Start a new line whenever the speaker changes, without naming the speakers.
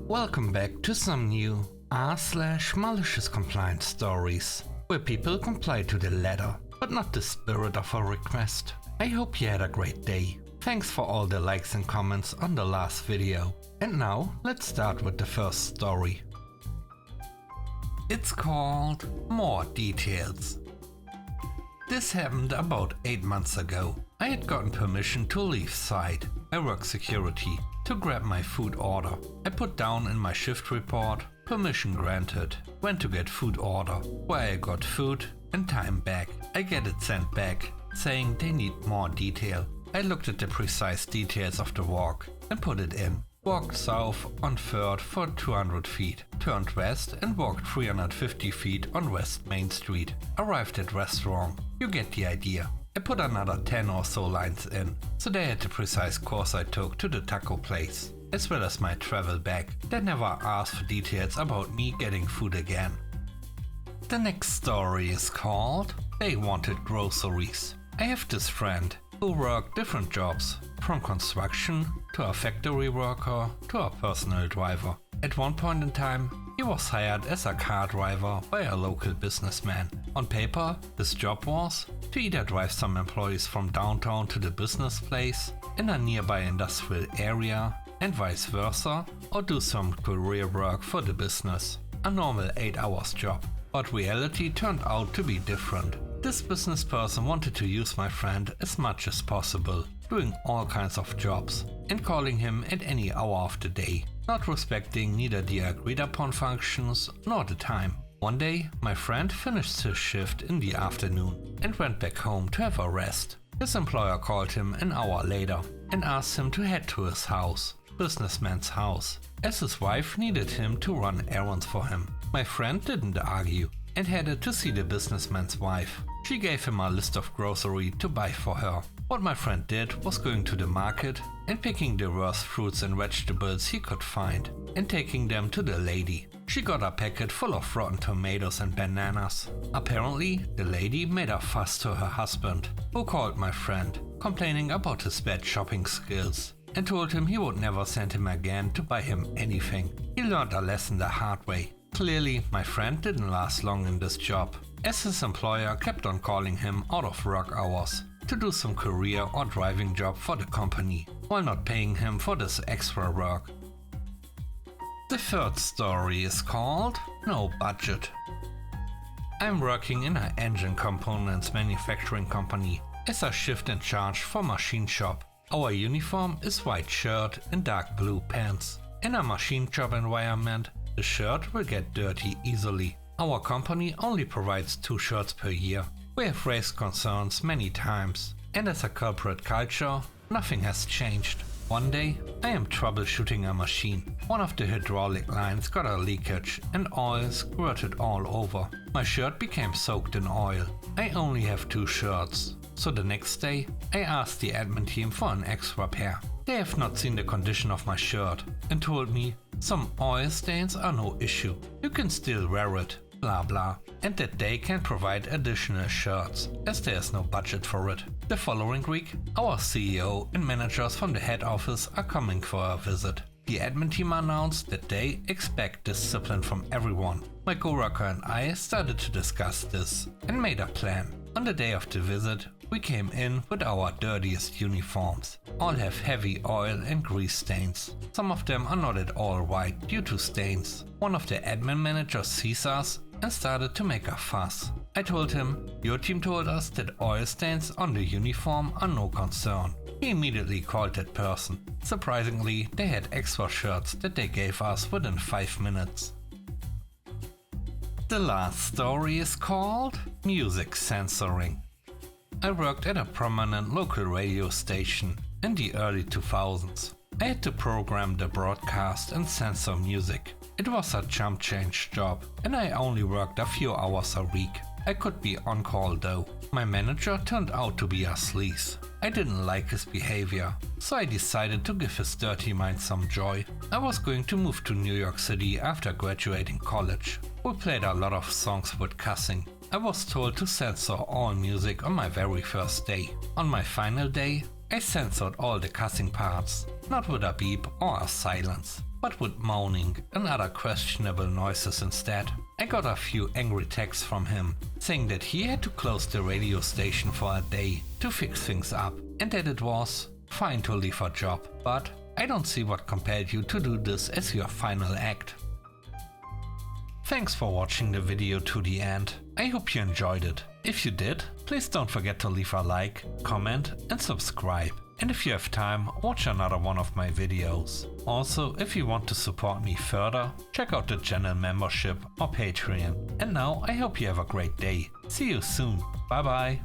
Welcome back to some new r/malicious compliance stories, where people comply to the letter, but not the spirit of a request. I hope you had a great day. Thanks for all the likes and comments on the last video. And now, let's start with the first story. It's called More Details. This happened about 8 months ago. I had gotten permission to leave site. I work security, to grab my food order. I put down in my shift report, permission granted. Went to get food order, where I got food and time back. I get it sent back, saying they need more detail. I looked at the precise details of the walk and put it in. Walked south on 3rd for 200 feet, turned west and walked 350 feet on West Main Street. Arrived at restaurant. You get the idea. I put another 10 or so lines in, so they had the precise course I took to the taco place, as well as my travel bag. They never asked for details about me getting food again. The next story is called They Wanted Groceries. I have this friend who worked different jobs, from construction to a factory worker to a personal driver. At one point in time, he was hired as a car driver by a local businessman. On paper, his job was to either drive some employees from downtown to the business place in a nearby industrial area and vice versa, or do some career work for the business. A normal 8 hours job. But reality turned out to be different. This business person wanted to use my friend as much as possible, doing all kinds of jobs and calling him at any hour of the day, not respecting neither the agreed upon functions nor the time. One day, my friend finished his shift in the afternoon and went back home to have a rest. His employer called him an hour later and asked him to head to his house, businessman's house, as his wife needed him to run errands for him. My friend didn't argue and headed to see the businessman's wife. She gave him a list of groceries to buy for her. What my friend did was going to the market and picking the worst fruits and vegetables he could find and taking them to the lady. She got a packet full of rotten tomatoes and bananas. Apparently, the lady made a fuss to her husband, who called my friend, complaining about his bad shopping skills, and told him he would never send him again to buy him anything. He learned a lesson the hard way. Clearly, my friend didn't last long in this job, as his employer kept on calling him out of work hours to do some career or driving job for the company, while not paying him for this extra work. The third story is called No Budget. I'm working in an engine components manufacturing company as a shift in charge for machine shop. Our uniform is white shirt and dark blue pants. In a machine shop environment, the shirt will get dirty easily. Our company only provides 2 shirts per year. We have raised concerns many times, and as a corporate culture, nothing has changed. One day, I am troubleshooting a machine. One of the hydraulic lines got a leakage and oil squirted all over. My shirt became soaked in oil. I only have 2 shirts. So the next day, I asked the admin team for an extra pair. They have not seen the condition of my shirt and told me some oil stains are no issue. You can still wear it, blah blah, and that they can provide additional shirts, as there is no budget for it. The following week, our CEO and managers from the head office are coming for a visit. The admin team announced that they expect discipline from everyone. My coworker and I started to discuss this and made a plan. On the day of the visit, we came in with our dirtiest uniforms. All have heavy oil and grease stains. Some of them are not at all white due to stains. One of the admin managers sees us and started to make a fuss. I told him, "Your team told us that oil stains on the uniform are no concern." He immediately called that person. Surprisingly, they had extra shirts that they gave us within 5 minutes. The last story is called Music Censoring. I worked at a prominent local radio station in the early 2000s. I had to program the broadcast and censor music. It was a chump change job, and I only worked a few hours a week. I could be on call though. My manager turned out to be a sleaze. I didn't like his behavior, so I decided to give his dirty mind some joy. I was going to move to New York City after graduating college. We played a lot of songs with cussing. I was told to censor all music on my very first day. On my final day, I censored all the cussing parts, not with a beep or a silence, but with moaning and other questionable noises instead. I got a few angry texts from him, saying that he had to close the radio station for a day to fix things up, and that it was fine to leave a job, but I don't see what compelled you to do this as your final act. Thanks for watching the video to the end. I hope you enjoyed it. If you did, please don't forget to leave a like, comment and subscribe. And if you have time, watch another one of my videos. Also, if you want to support me further, check out the channel membership or Patreon. And now I hope you have a great day. See you soon. Bye bye.